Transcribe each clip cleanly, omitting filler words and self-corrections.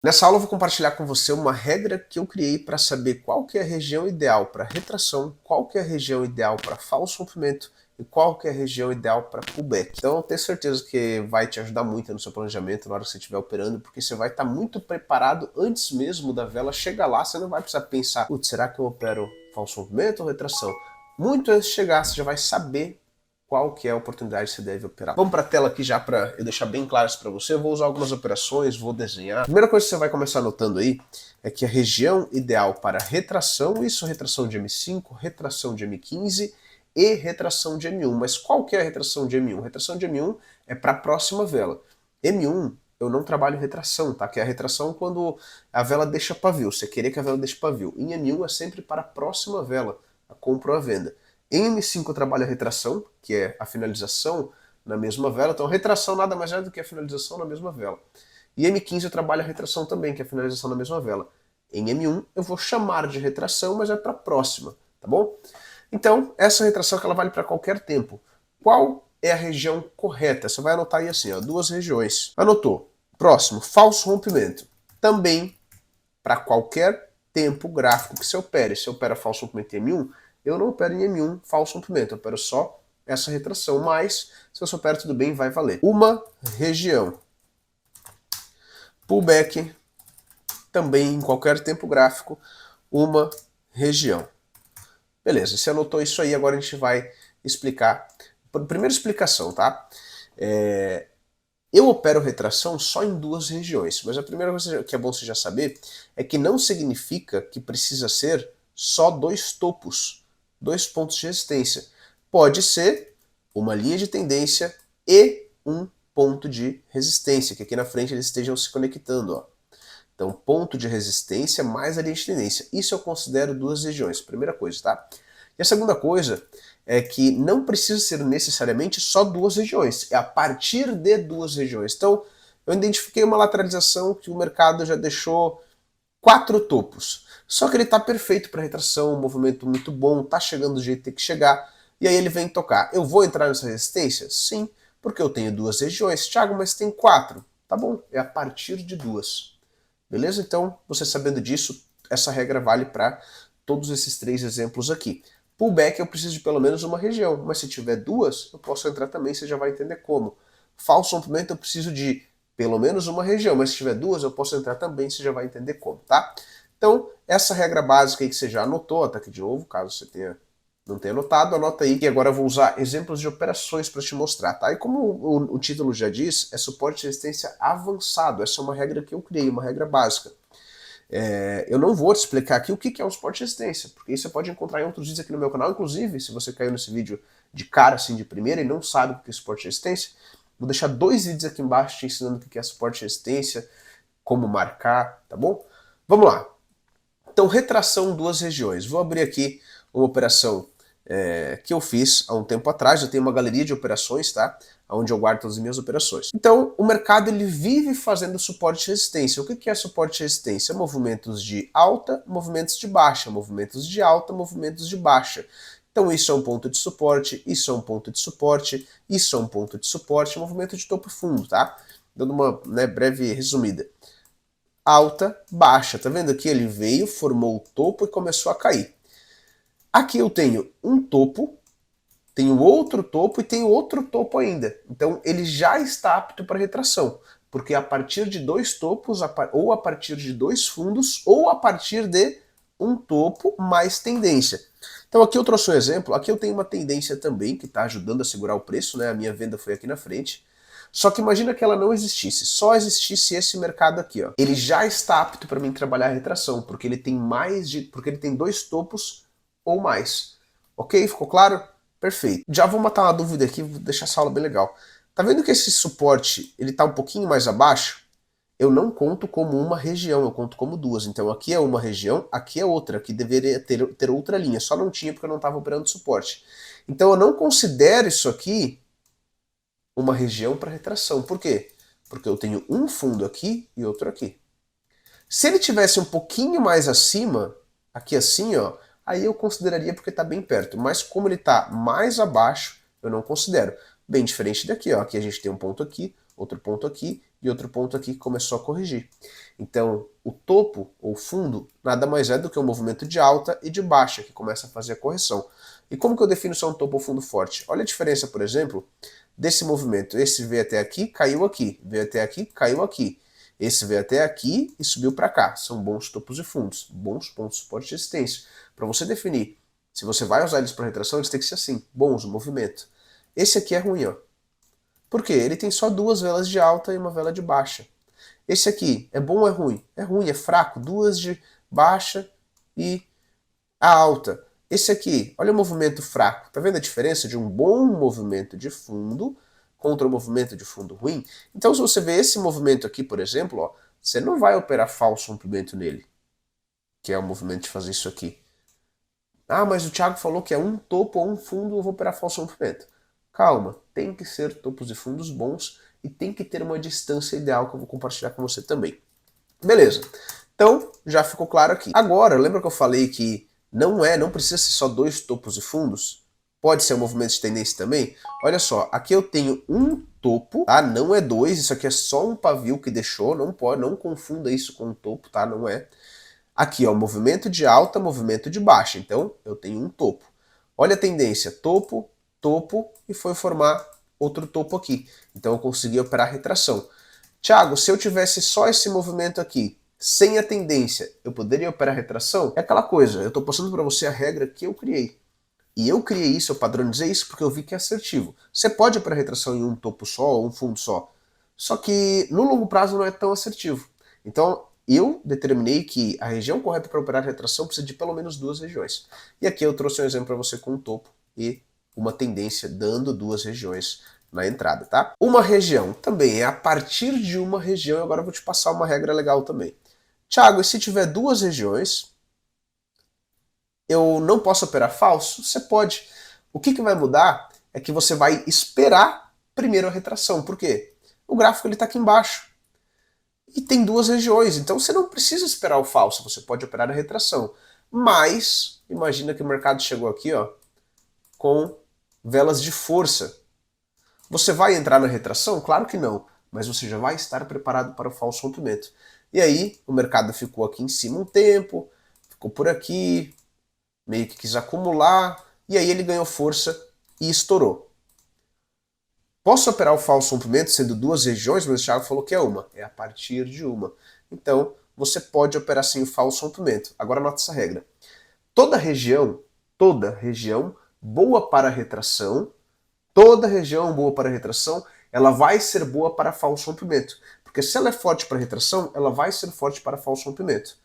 Nessa aula eu vou compartilhar com você uma regra que eu criei para saber qual que é a região ideal para retração, qual que é a região ideal para falso rompimento e qual que é a região ideal para pullback. Então eu tenho certeza que vai te ajudar muito no seu planejamento na hora que você estiver operando, porque você vai estar muito preparado antes mesmo da vela chegar lá. Você não vai precisar pensar, putz, será que eu opero falso rompimento ou retração? Muito antes de chegar, você já vai saber qual que é a oportunidade que você deve operar. Vamos para a tela aqui já para eu deixar bem claro isso para você. Eu vou usar algumas operações, vou desenhar. A primeira coisa que você vai começar anotando aí é que a região ideal para retração, isso retração de M5, retração de M15 e retração de M1. Mas qual que é a retração de M1? Retração de M1 é para a próxima vela. M1 eu não trabalho retração, tá? Que é a retração quando a vela deixa pavio. Você querer que a vela deixe pavio. Em M1 é sempre para a próxima vela, a compra ou a venda. Em M5 eu trabalho a retração, que é a finalização na mesma vela. Então a retração nada mais é do que a finalização na mesma vela. E M15 eu trabalho a retração também, que é a finalização na mesma vela. Em M1 eu vou chamar de retração, mas é para a próxima, tá bom? Então essa retração que ela vale para qualquer tempo. Qual é a região correta? Você vai anotar aí assim, ó, duas regiões. Anotou. Próximo, falso rompimento. Também para qualquer tempo gráfico que você opere. Se opera falso rompimento em M1, eu não opero em M1 falso rompimento, eu opero só essa retração, mas se você opera tudo bem, vai valer. Uma região. Pullback, também em qualquer tempo gráfico, uma região. Beleza, você anotou isso aí, agora a gente vai explicar. Primeira explicação, tá? Eu opero retração só em duas regiões, mas a primeira coisa que é bom você já saber é que não significa que precisa ser só dois topos, dois pontos de resistência. Pode ser uma linha de tendência e um ponto de resistência, que aqui na frente eles estejam se conectando. Ó. Então, ponto de resistência mais a linha de tendência. Isso eu considero duas regiões, primeira coisa, tá? E a segunda coisa é que não precisa ser necessariamente só duas regiões, é a partir de duas regiões. Então, eu identifiquei uma lateralização que o mercado já deixou quatro topos. Só que ele está perfeito para retração, um movimento muito bom, está chegando do jeito que tem que chegar, e aí ele vem tocar. Eu vou entrar nessa resistência? Sim, porque eu tenho duas regiões. Thiago, mas tem quatro. Tá bom, é a partir de duas. Beleza? Então, você sabendo disso, essa regra vale para todos esses três exemplos aqui. Pullback eu preciso de pelo menos uma região, mas se tiver duas, eu posso entrar também, você já vai entender como. Falso rompimento eu preciso de pelo menos uma região, mas se tiver duas, eu posso entrar também, você já vai entender como, tá? Então, essa regra básica aí que você já anotou, tá aqui de novo, caso você não tenha anotado, anota aí que agora eu vou usar exemplos de operações para te mostrar, tá? E como o título já diz, é suporte de resistência avançado. Essa é uma regra que eu criei, uma regra básica. Eu não vou te explicar aqui o que é um suporte de resistência, porque isso você pode encontrar em outros vídeos aqui no meu canal. Inclusive, se você caiu nesse vídeo de cara, assim, de primeira e não sabe o que é suporte de resistência, vou deixar dois vídeos aqui embaixo te ensinando o que é suporte de resistência, como marcar, tá bom? Vamos lá. Então, retração duas regiões. Vou abrir aqui uma operação que eu fiz há um tempo atrás. Eu tenho uma galeria de operações, tá? Onde eu guardo todas as minhas operações. Então, o mercado ele vive fazendo suporte de resistência. O que é suporte de resistência? Movimentos de alta, movimentos de baixa, movimentos de alta, movimentos de baixa. Então, isso é um ponto de suporte, isso é um ponto de suporte, isso é um ponto de suporte, movimento de topo fundo, tá? Dando uma breve resumida. Alta, baixa. Tá vendo aqui? Ele veio, formou o topo e começou a cair. Aqui eu tenho um topo, tenho outro topo e tenho outro topo ainda. Então ele já está apto para retração, porque a partir de dois topos, ou a partir de dois fundos, ou a partir de um topo mais tendência. Então aqui eu trouxe um exemplo, aqui eu tenho uma tendência também que está ajudando a segurar o preço, né? A minha venda foi aqui na frente. Só que imagina que ela não existisse, só existisse esse mercado aqui, ó. Ele já está apto para mim trabalhar a retração, porque ele tem porque ele tem dois topos ou mais. Ok? Ficou claro? Perfeito. Já vou matar uma dúvida aqui, vou deixar essa aula bem legal. Tá vendo que esse suporte ele tá um pouquinho mais abaixo? Eu não conto como uma região, eu conto como duas. Então aqui é uma região, aqui é outra, aqui deveria ter outra linha, só não tinha porque eu não estava operando suporte. Então eu não considero isso aqui uma região para retração. Por quê? Porque eu tenho um fundo aqui e outro aqui. Se ele tivesse um pouquinho mais acima, aqui assim, ó, aí eu consideraria porque está bem perto. Mas como ele está mais abaixo, eu não considero. Bem diferente daqui, ó. Aqui a gente tem um ponto aqui, outro ponto aqui e outro ponto aqui que começou a corrigir. Então, o topo ou fundo nada mais é do que um movimento de alta e de baixa que começa a fazer a correção. E como que eu defino se é um topo ou fundo forte? Olha a diferença, por exemplo, desse movimento. Esse veio até aqui, caiu aqui. Veio até aqui, caiu aqui. Esse veio até aqui e subiu para cá. São bons topos e fundos, bons pontos de suporte e resistência. Para você definir se você vai usar eles para retração, eles têm que ser assim, bons, o movimento. Esse aqui é ruim, ó. Por quê? Ele tem só duas velas de alta e uma vela de baixa. Esse aqui é bom ou é ruim? É ruim, é fraco. Duas de baixa e a alta. Esse aqui, olha o movimento fraco. Tá vendo a diferença de um bom movimento de fundo contra um movimento de fundo ruim? Então, se você vê esse movimento aqui, por exemplo, ó, você não vai operar falso rompimento nele, que é o movimento de fazer isso aqui. Ah, mas o Thiago falou que é um topo ou um fundo, eu vou operar falso rompimento. Calma, tem que ser topos e fundos bons e tem que ter uma distância ideal que eu vou compartilhar com você também. Beleza, então já ficou claro aqui. Agora, lembra que eu falei que não precisa ser só dois topos e fundos? Pode ser um movimento de tendência também? Olha só, aqui eu tenho um topo, tá? Não é dois, isso aqui é só um pavio que deixou, não pode, não confunda isso com um topo, tá? Não é. Aqui, ó, movimento de alta, movimento de baixa, então eu tenho um topo. Olha a tendência, topo, topo, e foi formar outro topo aqui. Então eu consegui operar retração. Thiago, se eu tivesse só esse movimento aqui, sem a tendência, eu poderia operar retração? É aquela coisa, eu estou passando para você a regra que eu criei. E eu criei isso, eu padronizei isso porque eu vi que é assertivo. Você pode operar retração em um topo só ou um fundo só. Só que no longo prazo não é tão assertivo. Então eu determinei que a região correta para operar retração precisa de pelo menos duas regiões. E aqui eu trouxe um exemplo para você com um topo e uma tendência dando duas regiões na entrada, tá? Uma região também é a partir de uma região, agora eu vou te passar uma regra legal também. Thiago, e se tiver duas regiões, eu não posso operar falso? Você pode. O que vai mudar é que você vai esperar primeiro a retração. Por quê? O gráfico está aqui embaixo. E tem duas regiões, então você não precisa esperar o falso, você pode operar a retração. Mas, imagina que o mercado chegou aqui, ó, com velas de força. Você vai entrar na retração? Claro que não, mas você já vai estar preparado para o falso rompimento. E aí, o mercado ficou aqui em cima um tempo, ficou por aqui, meio que quis acumular, e aí ele ganhou força e estourou. Posso operar o falso rompimento sendo duas regiões, mas o Thiago falou que é uma. É a partir de uma. Então, você pode operar sim o falso rompimento. Agora anota essa regra. Toda região boa para retração, ela vai ser boa para falso rompimento. Porque se ela é forte para retração, ela vai ser forte para falso rompimento.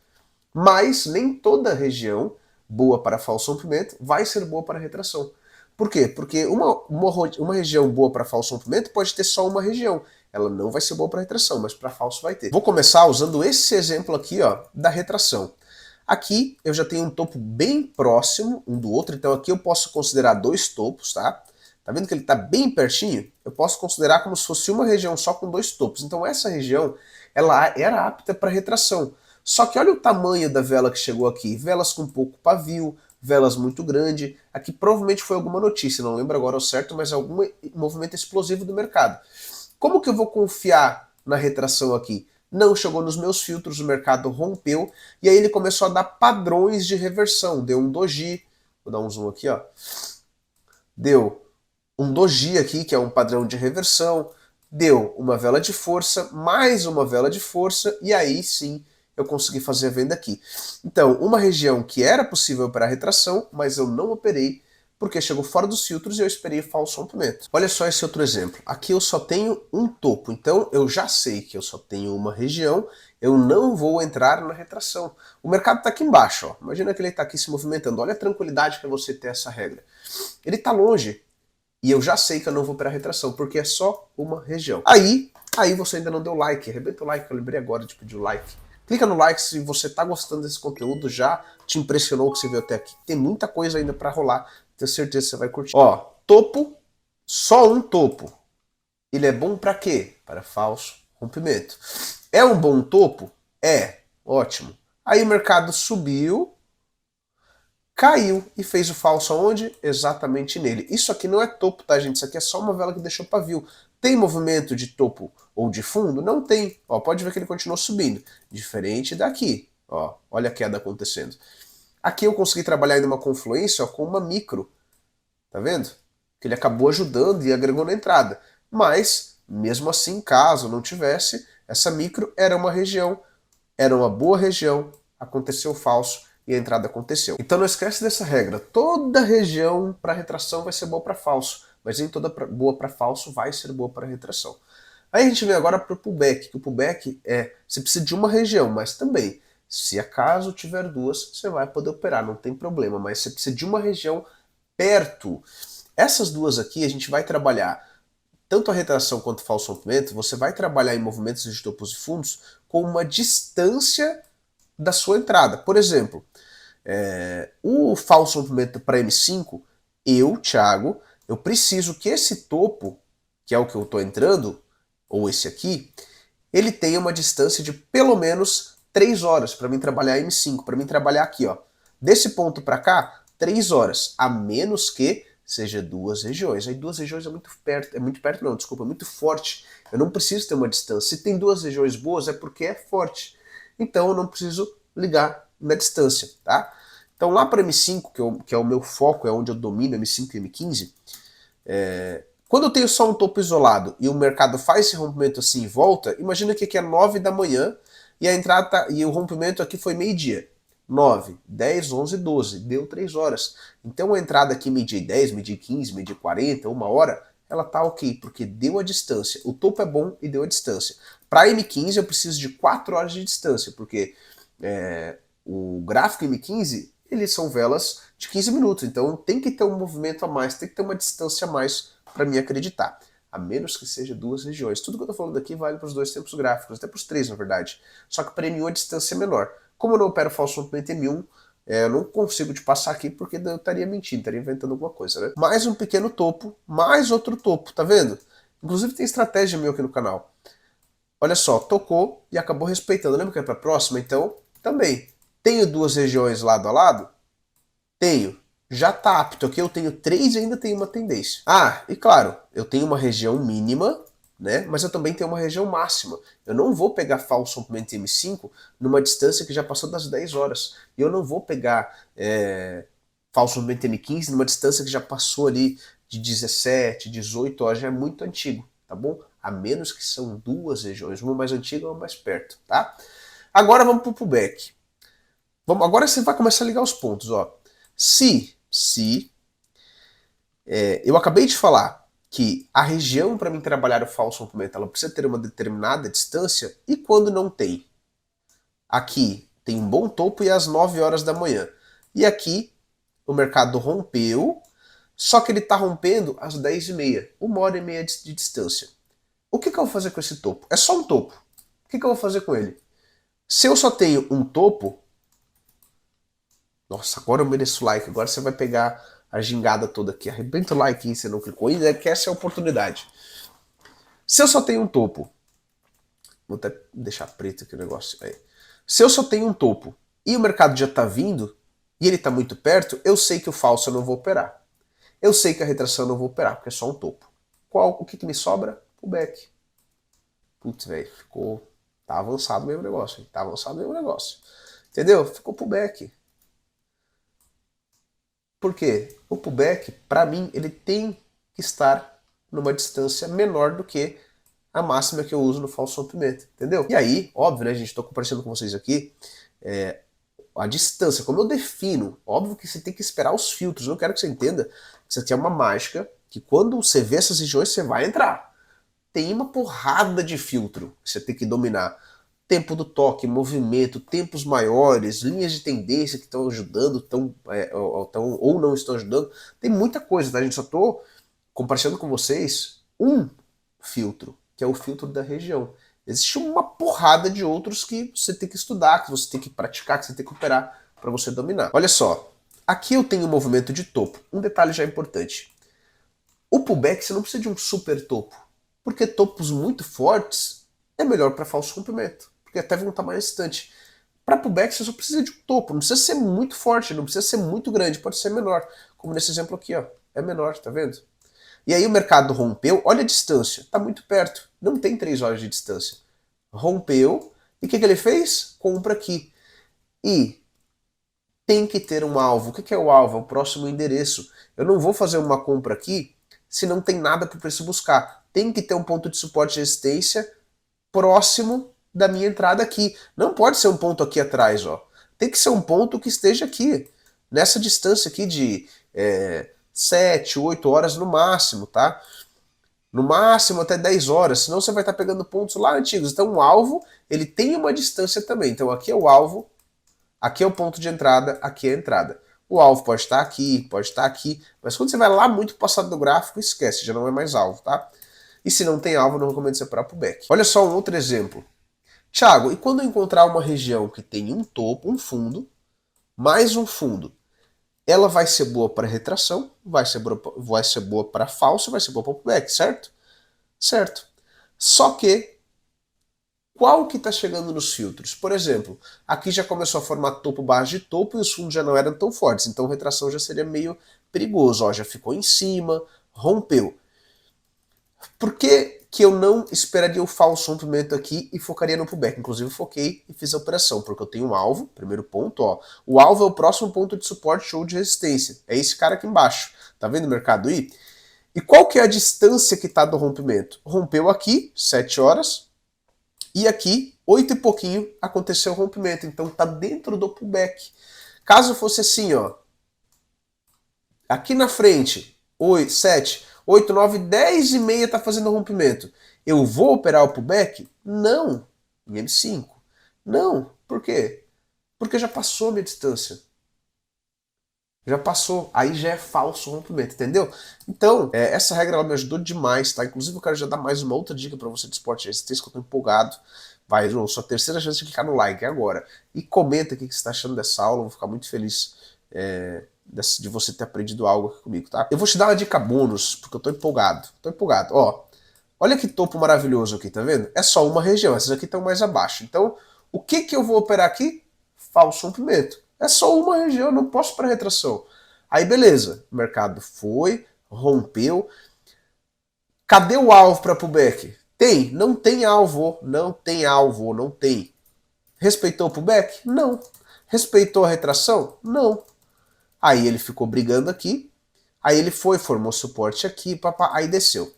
Mas nem toda região boa para falso rompimento vai ser boa para retração. Por quê? Porque uma região boa para falso rompimento pode ter só uma região. Ela não vai ser boa para retração, mas para falso vai ter. Vou começar usando esse exemplo aqui, ó, da retração. Aqui eu já tenho um topo bem próximo um do outro, então aqui eu posso considerar dois topos, tá? Tá vendo que ele está bem pertinho? Eu posso considerar como se fosse uma região só com dois topos. Então essa região, ela era apta para retração. Só que olha o tamanho da vela que chegou aqui. Velas com pouco pavio, velas muito grande. Aqui provavelmente foi alguma notícia, não lembro agora ao certo, mas algum movimento explosivo do mercado. Como que eu vou confiar na retração aqui? Não chegou nos meus filtros, o mercado rompeu, e aí ele começou a dar padrões de reversão. Deu um doji, vou dar um zoom aqui, ó. Deu um doji aqui, que é um padrão de reversão. Deu uma vela de força, mais uma vela de força, e aí sim eu consegui fazer a venda aqui. Então, uma região que era possível operar retração, mas eu não operei, porque chegou fora dos filtros e eu esperei falso rompimento. Olha só esse outro exemplo. Aqui eu só tenho um topo, então eu já sei que eu só tenho uma região, eu não vou entrar na retração. O mercado está aqui embaixo, ó. Imagina que ele está aqui se movimentando. Olha a tranquilidade para você ter essa regra. Ele está longe, e eu já sei que eu não vou operar retração, porque é só uma região. Aí você ainda não deu like, arrebenta o like, eu lembrei agora de pedir o like. Clica no like se você está gostando desse conteúdo, já te impressionou o que você viu até aqui. Tem muita coisa ainda para rolar, tenho certeza que você vai curtir. Ó, topo, só um topo. Ele é bom para quê? Para falso rompimento. É um bom topo? É, ótimo. Aí o mercado subiu, caiu e fez o falso aonde? Exatamente nele. Isso aqui não é topo, tá, gente? Isso aqui é só uma vela que deixou pavio. Tem movimento de topo ou de fundo? Não tem. Ó, pode ver que ele continuou subindo. Diferente daqui. Ó, olha a queda acontecendo. Aqui eu consegui trabalhar em uma confluência ó, com uma micro. Tá vendo? Que ele acabou ajudando e agregou na entrada. Mas, mesmo assim, caso não tivesse, essa micro era uma região, era uma boa região, aconteceu falso e a entrada aconteceu. Então não esquece dessa regra. Toda região para retração vai ser boa para falso, mas nem toda boa para falso vai ser boa para retração. Aí a gente vem agora para o pullback, que o pullback você precisa de uma região, mas também, se acaso tiver duas, você vai poder operar, não tem problema, mas você precisa de uma região perto. Essas duas aqui a gente vai trabalhar tanto a retração quanto o falso rompimento, você vai trabalhar em movimentos de topos e fundos com uma distância da sua entrada. Por exemplo, o falso rompimento para M5, Thiago, eu preciso que esse topo, que é o que eu estou entrando, ou esse aqui, ele tenha uma distância de pelo menos 3 horas para mim trabalhar M5, para mim trabalhar aqui, ó. Desse ponto para cá, 3 horas, a menos que seja duas regiões. Aí duas regiões é muito perto não, desculpa, é muito forte. Eu não preciso ter uma distância. Se tem duas regiões boas é porque é forte. Então eu não preciso ligar na distância, tá? Então lá para M5, que é o meu foco, é onde eu domino M5 e M15, quando eu tenho só um topo isolado e o mercado faz esse rompimento assim e volta, imagina que aqui é 9 da manhã e a entrada e o rompimento aqui foi meio-dia. 9, 10, 11, 12, deu 3 horas. Então a entrada aqui meio-dia e 10, meio-dia e 15, meio-dia e 40, 1 hora, ela tá ok, porque deu a distância. O topo é bom e deu a distância. Para M15 eu preciso de 4 horas de distância, porque o gráfico M15, eles são velas de 15 minutos, então tem que ter um movimento a mais, tem que ter uma distância a mais para me acreditar. A menos que seja duas regiões. Tudo que eu tô falando aqui vale para os dois tempos gráficos, até para os três, na verdade. Só que para M1 a distância é menor. Como eu não opero falso rompimento M1, eu não consigo te passar aqui porque eu estaria mentindo, estaria inventando alguma coisa, né? Mais um pequeno topo, mais outro topo, tá vendo? Inclusive tem estratégia meu aqui no canal. Olha só, tocou e acabou respeitando. Lembra que é para a próxima? Então, também. Tenho duas regiões lado a lado? Tenho. Já está apto aqui, eu tenho 3 e ainda tenho uma tendência. Ah, e claro, eu tenho uma região mínima, né? Mas eu também tenho uma região máxima. Eu não vou pegar falso rompimento M5 numa distância que já passou das 10 horas. E eu não vou pegar falso rompimento M15 numa distância que já passou ali de 17, 18 horas, já é muito antigo, tá bom? A menos que são duas regiões, uma mais antiga e uma mais perto, tá? Agora vamos para o pullback. Agora você vai começar a ligar os pontos, ó. Se eu acabei de falar que a região para mim trabalhar o falso rompimento, ela precisa ter uma determinada distância, e quando não tem? Aqui tem um bom topo e às 9 horas da manhã. E aqui o mercado rompeu, só que ele está rompendo às 10h30, 1h30 de distância. O que eu vou fazer com esse topo? É só um topo. O que eu vou fazer com ele? Se eu só tenho um topo, nossa, agora eu mereço like, agora você vai pegar a gingada toda aqui. Arrebenta o like aí, você não clicou ainda, que essa é a oportunidade. Se eu só tenho um topo, vou até deixar preto aqui o negócio. Aí. Se eu só tenho um topo e o mercado já está vindo e ele está muito perto, eu sei que o falso eu não vou operar. Eu sei que a retração eu não vou operar, porque é só um topo. O que me sobra? O back. Putz, velho, ficou... Tá avançado mesmo o negócio, hein? Tá avançado mesmo o negócio. Entendeu? Ficou pro back. Por quê? O pullback, para mim, ele tem que estar numa distância menor do que a máxima que eu uso no falso rompimento, entendeu? E aí, óbvio, né, gente, estou compartilhando com vocês aqui a distância, como eu defino. Óbvio que você tem que esperar os filtros, eu quero que você entenda que isso aqui é uma mágica, que quando você vê essas regiões, você vai entrar. Tem uma porrada de filtro que você tem que dominar. Tempo do toque, movimento, tempos maiores, linhas de tendência que estão ajudando, ou não estão ajudando. Tem muita coisa, tá? A gente só estou compartilhando com vocês um filtro, que é o filtro da região. Existe uma porrada de outros que você tem que estudar, que você tem que praticar, que você tem que operar para você dominar. Olha só, aqui eu tenho um movimento de topo. Um detalhe já importante. O pullback você não precisa de um super topo, porque topos muito fortes é melhor para falso rompimento, porque até vão estar mais distante. Para pullback você só precisa de um topo, não precisa ser muito forte, não precisa ser muito grande, pode ser menor, como nesse exemplo aqui, ó, é menor, tá vendo? E aí o mercado rompeu, olha a distância, está muito perto, não tem 3 horas de distância. Rompeu, e o que ele fez? Compra aqui. E tem que ter um alvo. O que é o alvo? É o próximo endereço. Eu não vou fazer uma compra aqui se não tem nada para o preço buscar. Tem que ter um ponto de suporte e resistência próximo da minha entrada aqui. Não pode ser um ponto aqui atrás, ó. Tem que ser um ponto que esteja aqui, nessa distância aqui de 7, 8 horas no máximo, tá? No máximo até 10 horas, senão você vai estar pegando pontos lá antigos. Então o alvo, ele tem uma distância também. Então aqui é o alvo, aqui é o ponto de entrada, aqui é a entrada. O alvo pode estar aqui, mas quando você vai lá muito passado do gráfico, esquece, já não é mais alvo, tá? E se não tem alvo, não recomendo separar para o back. Olha só um outro exemplo. Thiago, e quando eu encontrar uma região que tem um topo, um fundo, mais um fundo, ela vai ser boa para retração, vai ser boa para falso, vai ser boa para pullback, certo? Certo. Só que, qual que está chegando nos filtros? Por exemplo, aqui já começou a formar topo, base de topo e os fundos já não eram tão fortes, então retração já seria meio perigoso. Ó, já ficou em cima, rompeu. Por que eu não esperaria o falso rompimento aqui e focaria no pullback? Inclusive eu foquei e fiz a operação, porque eu tenho um alvo, primeiro ponto, ó. O alvo é o próximo ponto de suporte ou de resistência. É esse cara aqui embaixo. Tá vendo o mercado aí? E qual que é a distância que está do rompimento? Rompeu aqui, 7 horas, e aqui, 8 e pouquinho, aconteceu o rompimento. Então tá dentro do pullback. Caso fosse assim, ó, aqui na frente, 8, 7, 8, 9, 10 e meia tá fazendo rompimento. Eu vou operar o pullback? Não. Em M5. Não. Por quê? Porque já passou a minha distância. Já passou. Aí já é falso rompimento, entendeu? Então, essa regra ela me ajudou demais, tá? Inclusive eu quero já dar mais uma outra dica para você de esporte resistência, que eu tô empolgado. Vai, João, sua terceira chance de clicar no like agora. E comenta o que você está achando dessa aula, eu vou ficar muito feliz de você ter aprendido algo aqui comigo, tá? Eu vou te dar uma dica bônus, porque eu tô empolgado. Tô empolgado. Ó, olha que topo maravilhoso aqui, tá vendo? É só uma região, essas aqui estão mais abaixo. Então, o que eu vou operar aqui? Falso rompimento. É só uma região, eu não posso para retração. Aí beleza, o mercado foi, rompeu. Cadê o alvo para pullback? Tem? Não tem alvo, não tem alvo, não tem. Respeitou o pullback? Não. Respeitou a retração? Não. Aí ele ficou brigando aqui, aí ele foi, formou suporte aqui, papá, aí desceu.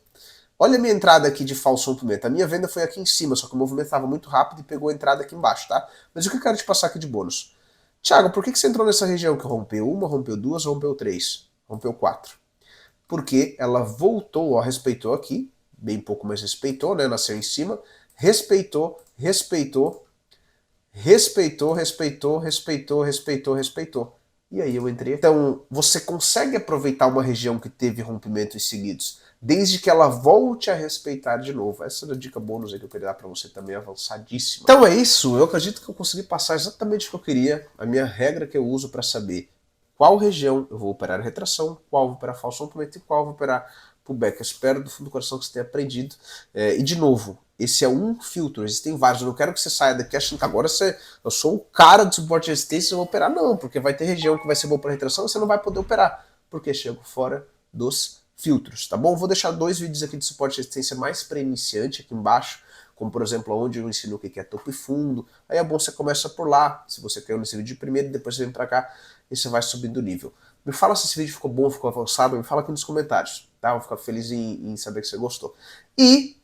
Olha a minha entrada aqui de falso rompimento. A minha venda foi aqui em cima, só que o movimento estava muito rápido e pegou a entrada aqui embaixo, tá? Mas o que eu quero te passar aqui de bônus? Thiago, por que você entrou nessa região que rompeu uma, rompeu duas, rompeu três, rompeu quatro? Porque ela voltou, ó, respeitou aqui, bem pouco, mas respeitou, né? Nasceu em cima, respeitou, respeitou, respeitou, respeitou, respeitou, respeitou, respeitou. E aí eu entrei. Então, você consegue aproveitar uma região que teve rompimentos seguidos, desde que ela volte a respeitar de novo. Essa é a dica bônus aí que eu queria dar pra você também, avançadíssima. Então é isso, eu acredito que eu consegui passar exatamente o que eu queria, a minha regra que eu uso para saber qual região eu vou operar retração, qual vou operar falso rompimento e qual vou operar pullback. Eu espero do fundo do coração que você tenha aprendido. E de novo, esse é um filtro, existem vários. Eu não quero que você saia daqui achando que agora eu sou o cara do suporte de resistência e eu vou operar. Não, porque vai ter região que vai ser boa para retração e você não vai poder operar, porque chego fora dos filtros, tá bom? Vou deixar 2 vídeos aqui de suporte de resistência mais para iniciante aqui embaixo, como por exemplo onde eu ensino o que é topo e fundo. Aí é bom você começa por lá, se você caiu nesse vídeo de primeiro, depois você vem para cá e você vai subindo o nível. Me fala se esse vídeo ficou bom, ficou avançado, me fala aqui nos comentários, tá? Eu vou ficar feliz em saber que você gostou. E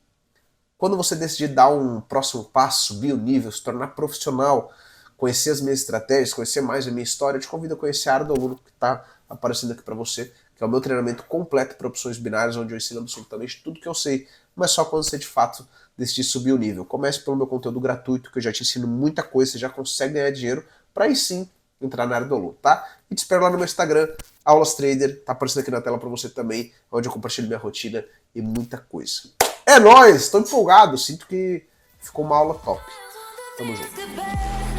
quando você decidir dar um próximo passo, subir o nível, se tornar profissional, conhecer as minhas estratégias, conhecer mais a minha história, eu te convido a conhecer a área do aluno que está aparecendo aqui para você, que é o meu treinamento completo para opções binárias, onde eu ensino absolutamente tudo que eu sei, mas só quando você de fato decidir subir o nível. Comece pelo meu conteúdo gratuito, que eu já te ensino muita coisa, você já consegue ganhar dinheiro, para aí sim entrar na área do aluno, tá? E te espero lá no meu Instagram, Aulas Trader, tá aparecendo aqui na tela para você também, onde eu compartilho minha rotina e muita coisa. É nóis, tô empolgado, sinto que ficou uma aula top. Tamo junto.